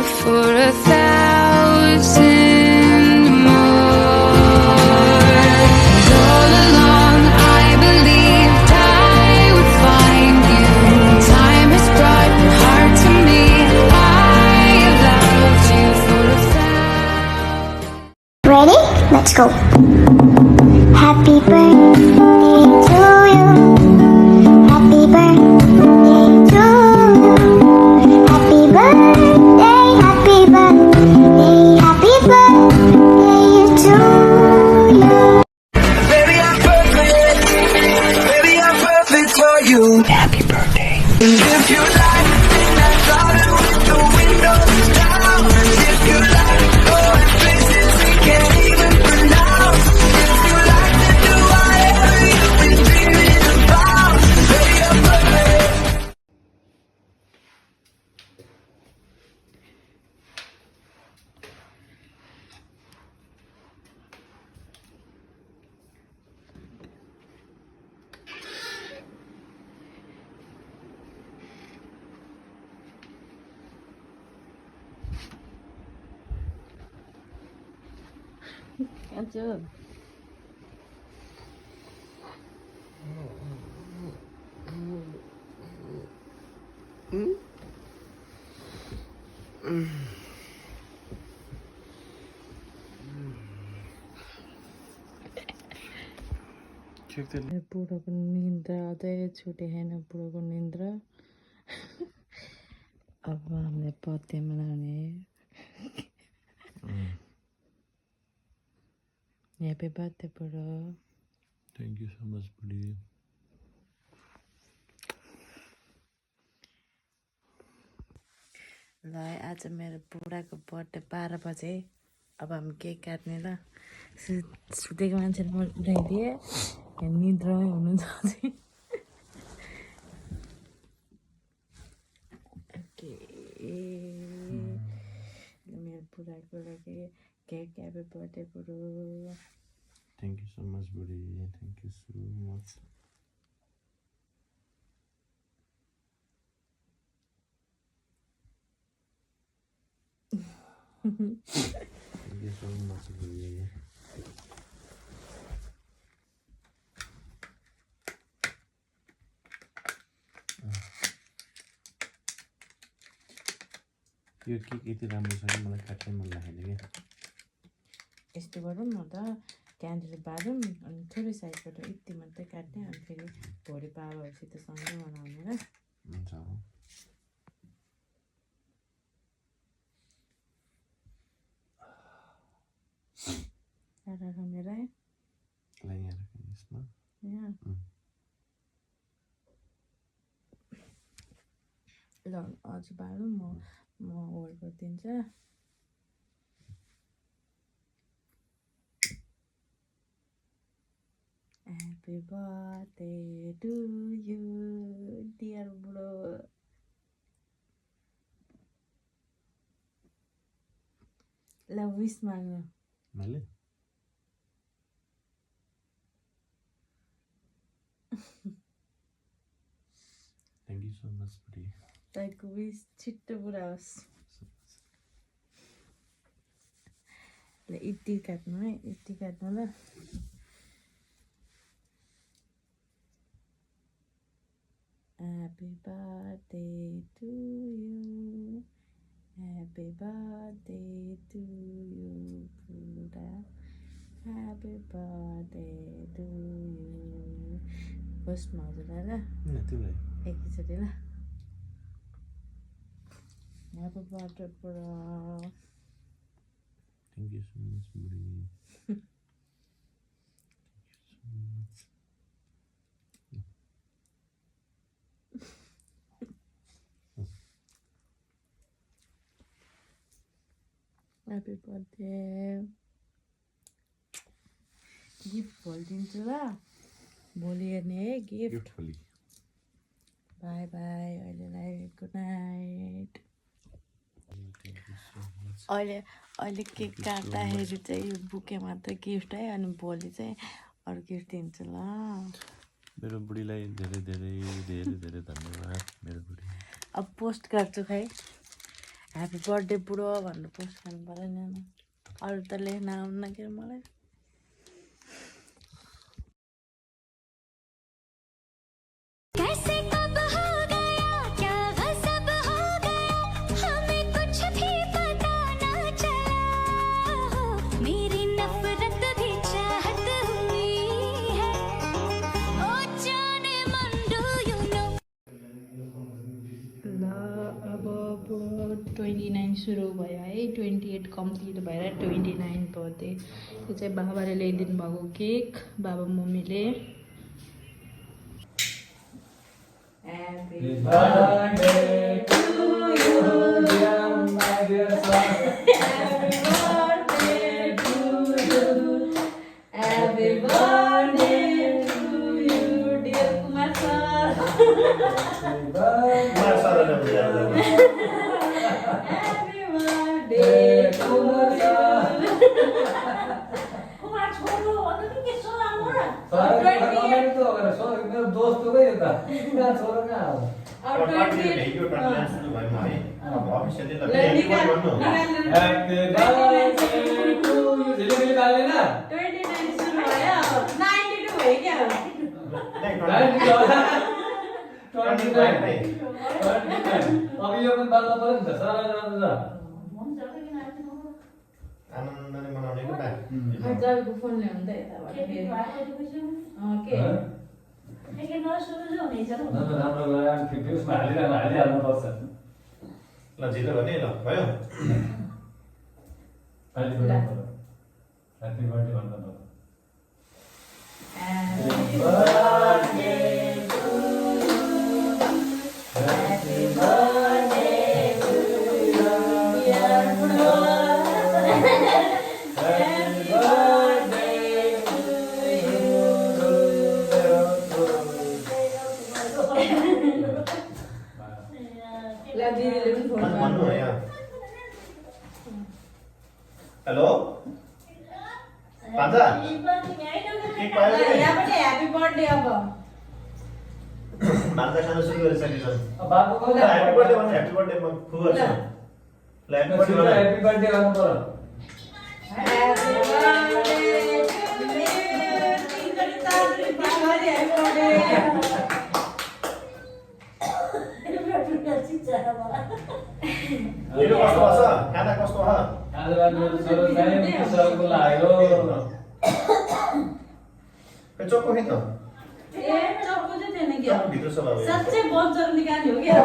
for 1,000 more. All along I believed I would find you. Time has brought your heart to me. I have loved you for 1,000. Ready? Let's go. Happy birthday to you. Happy birthday to you. Happy birthday, happy birthday, happy birthday to you. Baby, I'm perfect for you. Happy birthday. If you like, then I drive it with the windows down. If you like, going places we can't even pronounce. If you like to do whatever you've been dreaming about. Baby, I'm perfect. Ăn chưa? बुढोको निन्द्रा अझै छुटेन बुढोको निन्द्रा अब हामीले पत्तेमा लाने happy birthday बुढो Thank you so much, buddy. ल आज मेरो बुढाको बर्थडे 12 बजे अब हामी केक काट्ने ल सुतेको मान्छेले म उठाइदिएँ निद्रामै हुनुहुन्छ अझै ओके मेरो बुढाको लागि केक ह्याप्पी बर्थडे बुढो Thank you so much, buddy. Thank you so much. Thank you so much, buddy. यो केक यति राम्रो छ कि मलाई काट्नै मन लागेन क्या यस्तो गरौँ न त क्यान्डल बालौँ अनि थोरै साइडबाट यति मात्रै काट्ने अनि फेरि भोलि बाबाहरूसित सँगै मनाउने ल हुन्छ मेरा ल यहाँ राख्नु यसमा यहाँ ल अझ बालौँ म होल्ड गरिदिन्छु Happy birthday to you, dear bro. ल विश माग्नु मैले Thank you so much, buddy. तपाईँको विश छिट्टो पुरा होस् ल यति काट्नु है यति काट्नु ल Happy birthday to you. Happy birthday to you, Buddha. Happy birthday to you. First हजुरलाई ल तिमीलाई एकैचोटि ल Happy birthday Buddha. Thank you so much, buddy. Thank you so much. Happy birthday. Gift खोलिदिन्छु ल भोलि हेर्ने है गिफ्ट भोलि बाई बाई अहिलेलाई गुड नाइट अहिले केक काट्दाखेरि चाहिँ यो बुके मात्र गिफ्ट है अनि भोलि चाहिँ अरू गिफ्ट दिन्छु ल मेरो बुढीलाई धेरै धेरै धेरै धेरै धन्यवाद मेरो बुढी अब पोस्ट गर्छु खै ह्याप्पी बर्थडे बुढो भनेर पोस्ट गर्नु पऱ्यो नि अनि। अरू त लेख्न आउन्न के मलाई। कैसे कब हो गया क्या गजब हो गया हमें कुछ भी पता ना चला मेरी नफरत भी चाहत हुई है ओ जाने मन डू यू नो ल अब 29 सुरु भयो है 28 कम्प्लिट भएर 29 बर्थडे यो चाहिँ बाबाले ल्याइदिनु भएको केक बाबा मम्मीले Happy birthday to you, dear my dear son. Happy birthday to you. Happy birthday to you, dear Kumar sir. Happy birthday to you. Kumar छोड़ो अगर के सो आउरा दोस्त हो गयो त किन छोरो कहाँ हो Happy birthday to you. झिलिमिली बाल्दैन 29 सुरु भयो 92 भयो क्या 29 अब यो पनि बाल्न पर्यो नि त सारा आनन्दले मनाउने कुरा खर्चाको फोन ल्याउनु त यताबाट फेरि के राम्रो गरेर फ्युजमा हालिहाल्नु पर्छ ल जिरो भने ल भयो ह्याप्पी बर्थडे भन्नु पर्यो Happy birthday to you. Happy birthday to you, dear bro. Happy birthday to you. ला दिदीले पनि फोन भन्नु है हेलो पाजा केक पायो कि यहाँ पनि ह्यापी बर्थडे अब भान्जा खान सुरु गरिसकेछ बाबुको ह्यापी बर्थडे भन्नु ह्यापी बर्थडे म खुब गर्छु ल ह्यापी बर्थडे भन्नु ह्याप्पी बर्थडे गर्नु पर्यो Happy birthday to you. यो कस्तो छ खाना कस्तो छ आजबाट मेरो छोरो चाहिँ पुस्तकको लाग्यो के चोको है त ए चक्कु चाहिँ थिएन क्या भित्र छ बाबु साँच्चै बजार निकाल्ने हो क्या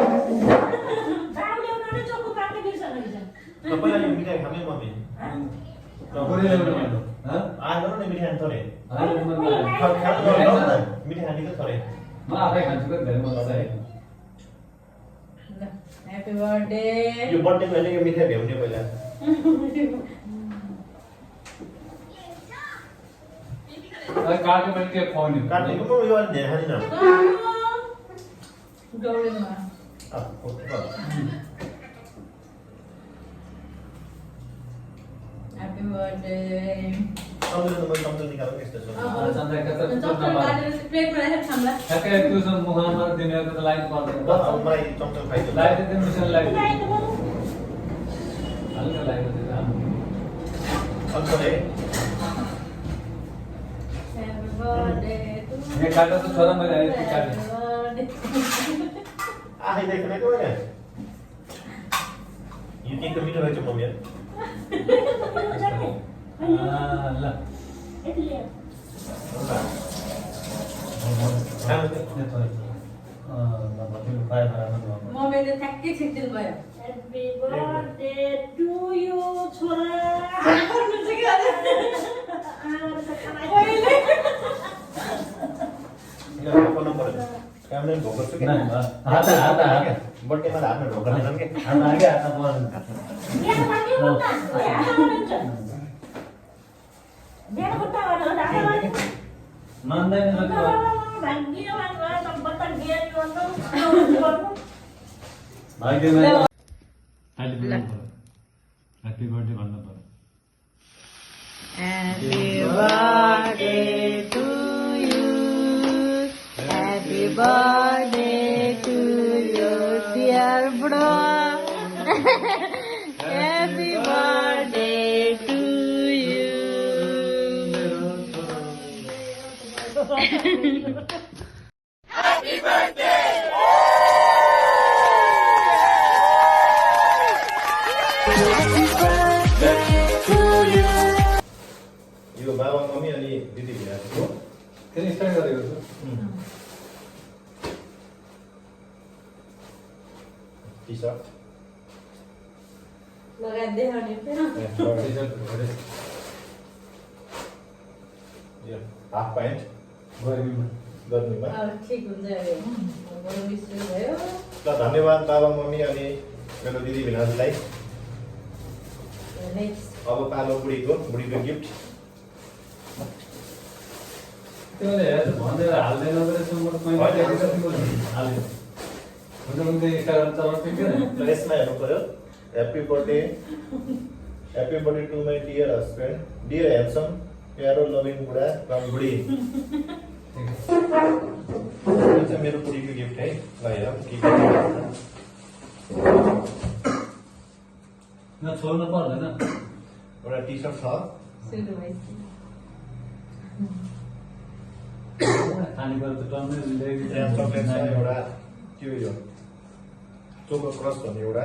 तपाईलाई यो मिठाई खामै मम्मी पुरै ल्याउनु भन्नु आएर न मिठाई खान थोरै होइन मिठाई खाने त थोरै म आफै खान्छु कि धेरै मन लाग्छ ह्यापी बर्थडे यो बर्थडे मैले यो मिठाई भ्याउने पहिला काट्यो पनि के खुवाउने काटेको म यो अलि धेरै खादिनँ गौरीमा ह्यापी बर्थडे सम्झनु त मैले सम्झनु निकाल्नु यस्तो छ प्लेटमा राखेर खाम्ला ठ्याक्कै ट्युसन मुखमा दिनेको त लाइन पर्दैन मलाई चम्चम खाइदिनु लगाइदिनु मिसन लगाइदिनु हल्का लगाइदिनु सम्झने ह्यापी बर्थडे यहाँ काट्दा त छोरा मैले आएँ काटेँ आखै देख्ने त होइन यो केक त मिठो रहेछ मम्मी ल मम्मीले ठ्याक्कै छिटिदिनु भयो Happy birthday to you, छोरा। गर्नु चाहिँ के अरे पल्न पर्यो कामले भोक गर्छु कि हात बर्थडेमा हातमा ढोक गर्ने के बिहान माग्यो न त? बिहान खुट्टा गर्नु, ढाका गर्नु। मान्दैन भाग्यो भन्नु, सम्पत्ति बिहान गर्नु, गर्नु। ह्याप्पी बर्थडे भन्नु पर्यो Happy birthday to you. Happy birthday to you, dear bro. Happy birthday to you. यो बाबा मम्मी अनि दिदी भिनाजुको त्यसले स्टार्ट गरेको छु टी सर्ट लगाएर देखाउने फेरि हाफ प्यान्ट गर्मीमा गर्मीमा ठिक हुन्छ अरे बिस्नु भयो ल धन्यवाद बाबा मम्मी अनि मेरो दिदी भिनाजुलाई अब पालो बुढीको गिफ्ट त्यसले भनेर हाल्दैन रहेछ म हाल्यो हुन्छ उनले कारण चलाउनु सक्दैन ल यसमा हेर्नु पर्यो happy birthday to my dear husband dear handsome प्यारो लभिङ बुढा फ्रम बुढी यो चाहिँ मेरो बुढीको गिफ्ट है ल हेरौँ के छोड्नु पर्दैन एउटा टी सर्ट छ खानेकुरा त टन्नै त्यहाँ चक्लेट छ एउटा त्यो यो चोको क्रस भन्ने एउटा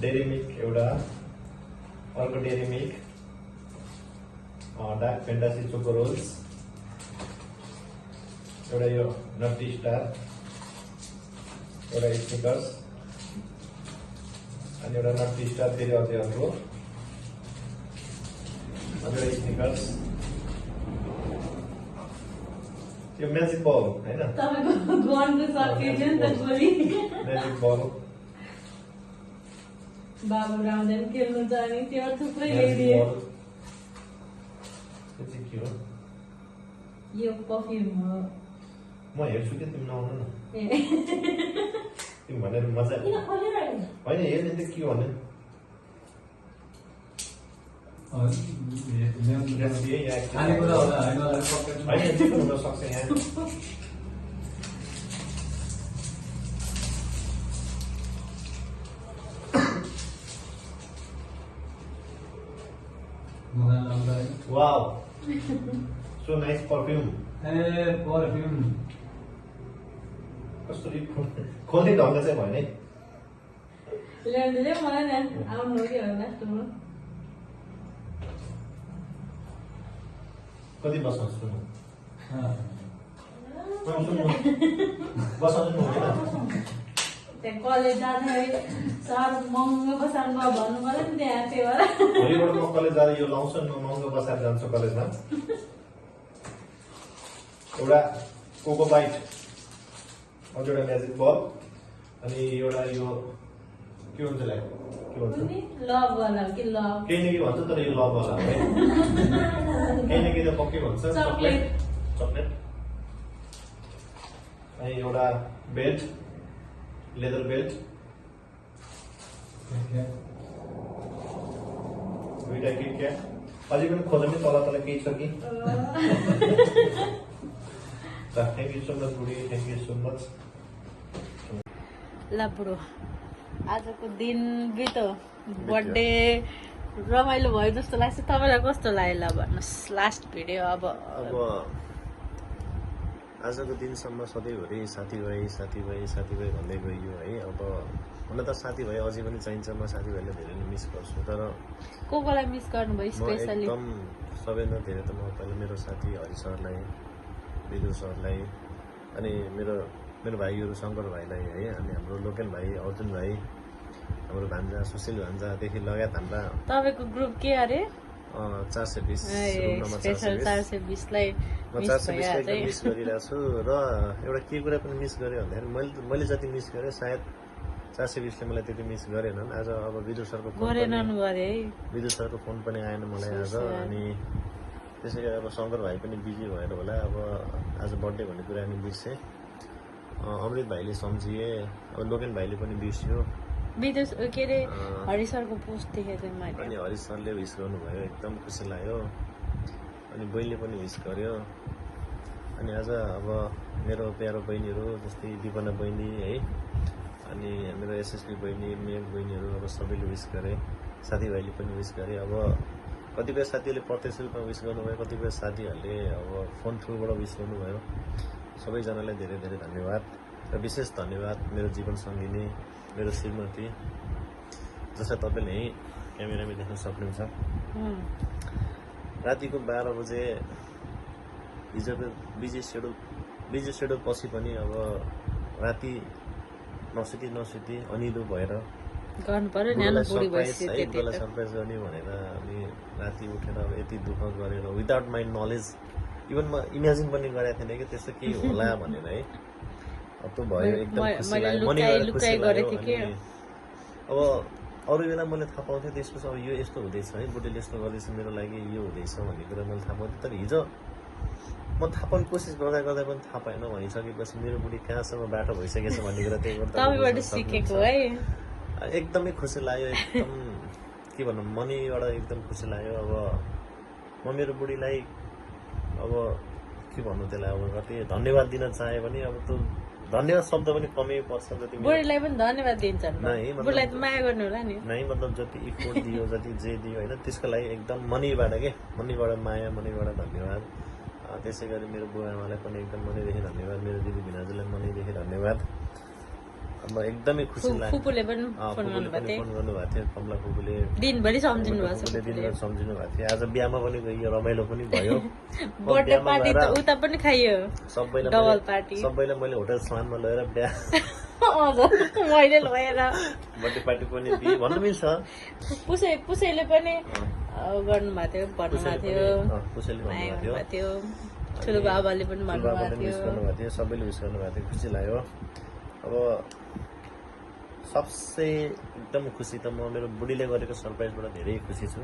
डेरी मिल्क एउटा अर्को Dairy Milk Dark Fantasy choco rolls एउटा यो नट्टी स्टार एउटा स्निकर्स अनि एउटा नट्टी स्टार फेरि अझै अर्को एउटा स्निकर्स यो म्याजिक बल होइन म्याजिक बल बाबु रामदेव खेल्नु जाने त्यो थुप्रै म्याजिक ल्याइदिए बल यो चाहिँ के हो यो परफ्युम हो म हेर्छु कि तिमी नआउनु न ए तिमी भनेर मजा किन खोलिरहेको होइन हेर्ने त के भन्ने खानेकुरा होला होइन होइन जे पनि हुन सक्छ यहाँ वाउ सो नाइस परफ्युम ए परफ्युम कसरी खोल्ने ढङ्ग चाहिँ भएन है ल्याउँदै चाहिँ मलाई न आउनु हो कि हो लास्टमा कति बस्नु सुन्नु बसाउनु हुँदैन त्यहाँ कलेज जाने है सर महँगो बसाउनु भयो भन्नु पर्यो नि त्यहाँ त्यो भएर भोलिबाट म कलेज जाँदा यो लाउँछु नि म महँगो बसाएर जान्छु कलेजमा एउटा कोको बाइट अझ एउटा म्याजिक बल अनि एउटा यो के हुन्छ ला के भन्छ लभ वाला कि लभ केही न केही भन्छ तर यो लभ वाला हो है केही न केही त पक्कै भन्छ चकलेट चकलेट अनि एउटा बेल्ट लेदर बेल्ट दुईटा किटक्याट अझै पनि खोज्ने तल तल केही छ कि थ्याङ्क यू सो मच बुढी थ्याङ्क यू सो मच ल बुढो आजको दिन बित्यो बर्थडे रमाइलो भयो जस्तो लाग्छ तपाईँलाई कस्तो लाग्यो ल भन्नुहोस् लास्ट भिडियो अब आजको दिनसम्म सधैँभरि साथीभाइ भन्दै गइयो है अब हुन त साथीभाइ अझै पनि चाहिन्छ म साथीभाइलाई धेरै नै मिस गर्छु तर कोलाई मिस गर्नुभयो म स्पेसली एकदम सबैभन्दा धेरै त म पहिला मेरो साथी हरि सरलाई विदु सरलाई अनि मेरो भाइहरू शङ्कर भाइलाई है अनि हाम्रो लोकल भाइ अर्जुन भाइ हाम्रो भान्जा सुशील भान्जादेखि लगायत हाम्रा तपाईँको ग्रुप के अरे 420 स्पेसल 420लाई म 420 लाई मिस गरिरहेको छु र एउटा के कुरा पनि मिस गरेँ भन्दाखेरि मैले जति मिस गरेँ सायद 420 ले मलाई त्यति मिस गरेनन् आज अब विदु सरको विदु सरको फोन पनि आएन मलाई आज अनि त्यसैले अब शङ्कर भाइ पनि बिजी भएर होला अब आज बर्थडे भन्ने कुरा नि बिर्से अमृत भाइले सम्झिए अब लोकेन भाइले पनि बिर्स्यो के अरे हरि सरको पोस्ट देखेको थिएँ मैले अनि हरि सरले विस गर्नुभयो एकदम खुसी लाग्यो अनि बहिनीले पनि विस गर्यो अनि आज अब मेरो प्यारो बहिनीहरू जस्तै दिपना बहिनी है अनि मेरो एसएसपी बहिनी मेम बहिनीहरू अब सबैले विस गरे, साथीभाइले पनि विस गरे। अब कतिपय साथीहरूले प्रत्यक्ष रूपमा विस गर्नुभयो, कतिपय साथीहरूले अब फोन थ्रुबाट विस गर्नुभयो। सबैजनालाई धेरै धेरै धन्यवाद र विशेष धन्यवाद मेरो जीवन सङ्गिनी, मेरो श्रीमती, जसलाई तपाईँले यहीँ क्यामेरामा देख्न सक्नुहुन्छ। रातिको 12 बजे हिजोको बिजी सेड्युल पछि पनि अब राति नसुती अनिलो भएर गर्नु पर्यो, न्यानो बुढी भइसक्यो त्यति बुढालाई सरप्राइज गर्ने भनेर अनि राति उठेर अब यति दुःख गरेर विदाउट माई नलेज इभन म इमेजिन पनि गरेको थिएन कि त्यस्तो केही होला भनेर है। अब त्यो भयो, एकदम खुसी लाग्यो, मनैबाट खुसी लाग्यो। अनि अब अरू बेला मैले थाहा पाउँथेँ त्यसपछि अब यो यस्तो हुँदैछ है, बुढीले यस्तो गर्दैछ, मेरो लागि यो हुँदैछ भन्ने कुरा मैले थाहा पाउँथेँ। तर हिजो म थाहा पाउने कोसिस गर्दा पनि थाहा पाएन भनिसकेपछि मेरो बुढी कहाँसम्म बाटो भइसकेछ भन्ने कुरा तपाईँबाट सिकेको है। एकदमै खुसी लाग्यो, एकदम के भनौँ मनैबाट एकदम खुसी लाग्यो। अब म मेरो बुढीलाई अब के भन्नु त्यसलाई अब कति धन्यवाद दिन चाहे पनि अब त्यो धन्यवाद शब्द पनि कमै पर्छ। जति बुढीलाई पनि धन्यवाद दिन्छ बुढीलाई त माया गर्नु होला नि। नै मतलब जति इफोर्ट दियो, जति जे दियो होइन, त्यसको लागि एकदम मनैबाट मनैबाट माया, मनैबाट धन्यवाद। त्यसै गरी मेरो बुवा आमालाई पनि एकदम मनैदेखि धन्यवाद, मेरो दिदी भिनाजुलाई मनैदेखि धन्यवाद। अब एकदमै खुसी लाग्यो। फुपूले पनि फोन गर्नुभएको थियो, कमला फुपूले दिनभरि सम्झिनु भएको छ। दिनभरि सम्झिनु भएको थियो। आज बिहामा पनि गइयो, रमाइलो पनि भयो। बर्थडे पार्टी त उता पनि खाइयो, डबल पार्टी। सबैलाई मैले होटल सामानमा लगेर बिहा मैले लगेर बर्थडे पार्टी पनि दिएँ भन्नु मिल्छ। पुसैले पनि गर्नुभएको थियो, भन्नुभएको थियो, ठुलो बाबाले पनि भन्नुभएको थियो, सबैले विस गर्नुभएको थियो, खुसी लाग्यो। अब सबसे एकदम खुसी त म मेरो बुढीले गरेको सरप्राइजबाट धेरै खुसी छु।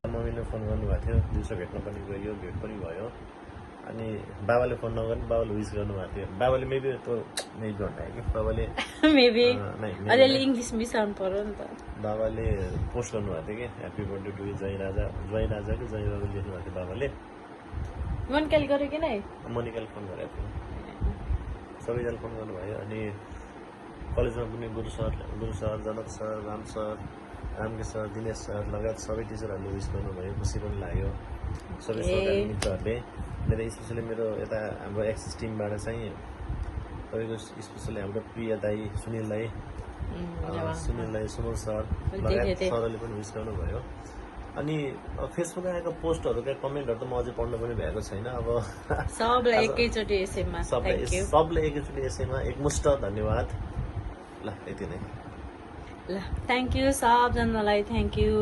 मम्मीले फोन गर्नुभएको थियो, दिउँसो भेट्न पनि गयो, भेट पनि भयो। अनि बाबाले फोन नगर्ने, बाबाले विस गर्नुभएको थियो। बाबाले मेबी त्यो नै गर्नु कि बाबाले मेबी अलिअलि इङ्ग्लिस मिसाउनु पर्यो नि त। बाबाले पोस्ट गर्नुभएको थियो कि ह्याप्पी बर्थडे टु जय राजा कि जय बाबा लेख्नुभएको थियो बाबाले। मनिकाले गर्यो कि नै? मनिकाले फोन गरेको थियो, सबैजना फोन गर्नुभयो। अनि कलेजमा पनि गुरु सर, जनक सर, राम सर, रामके सर, दिनेश सर लगायत सबै टिचरहरूले विस गर्नुभयो, खुसी पनि लाग्यो। सबै सरकारी मित्रहरूले मेरो स्पेसली मेरो यता हाम्रो एक्सिस टिमबाट चाहिँ तपाईँको स्पेसली हाम्रो प्रिय दाई सुनिल सर लगायत सरहरूले पनि विस गर्नुभयो। अनि फेसबुकमा आएको पोस्टहरूका कमेन्टहरू त म अझै पढ्नु पनि भएको छैन। अब सबलाई एकैचोटि यसैमा एकमुष्ट धन्यवाद। ल यति नै। ल थ्याङ्क यू सबजनालाई, थ्याङ्क यू।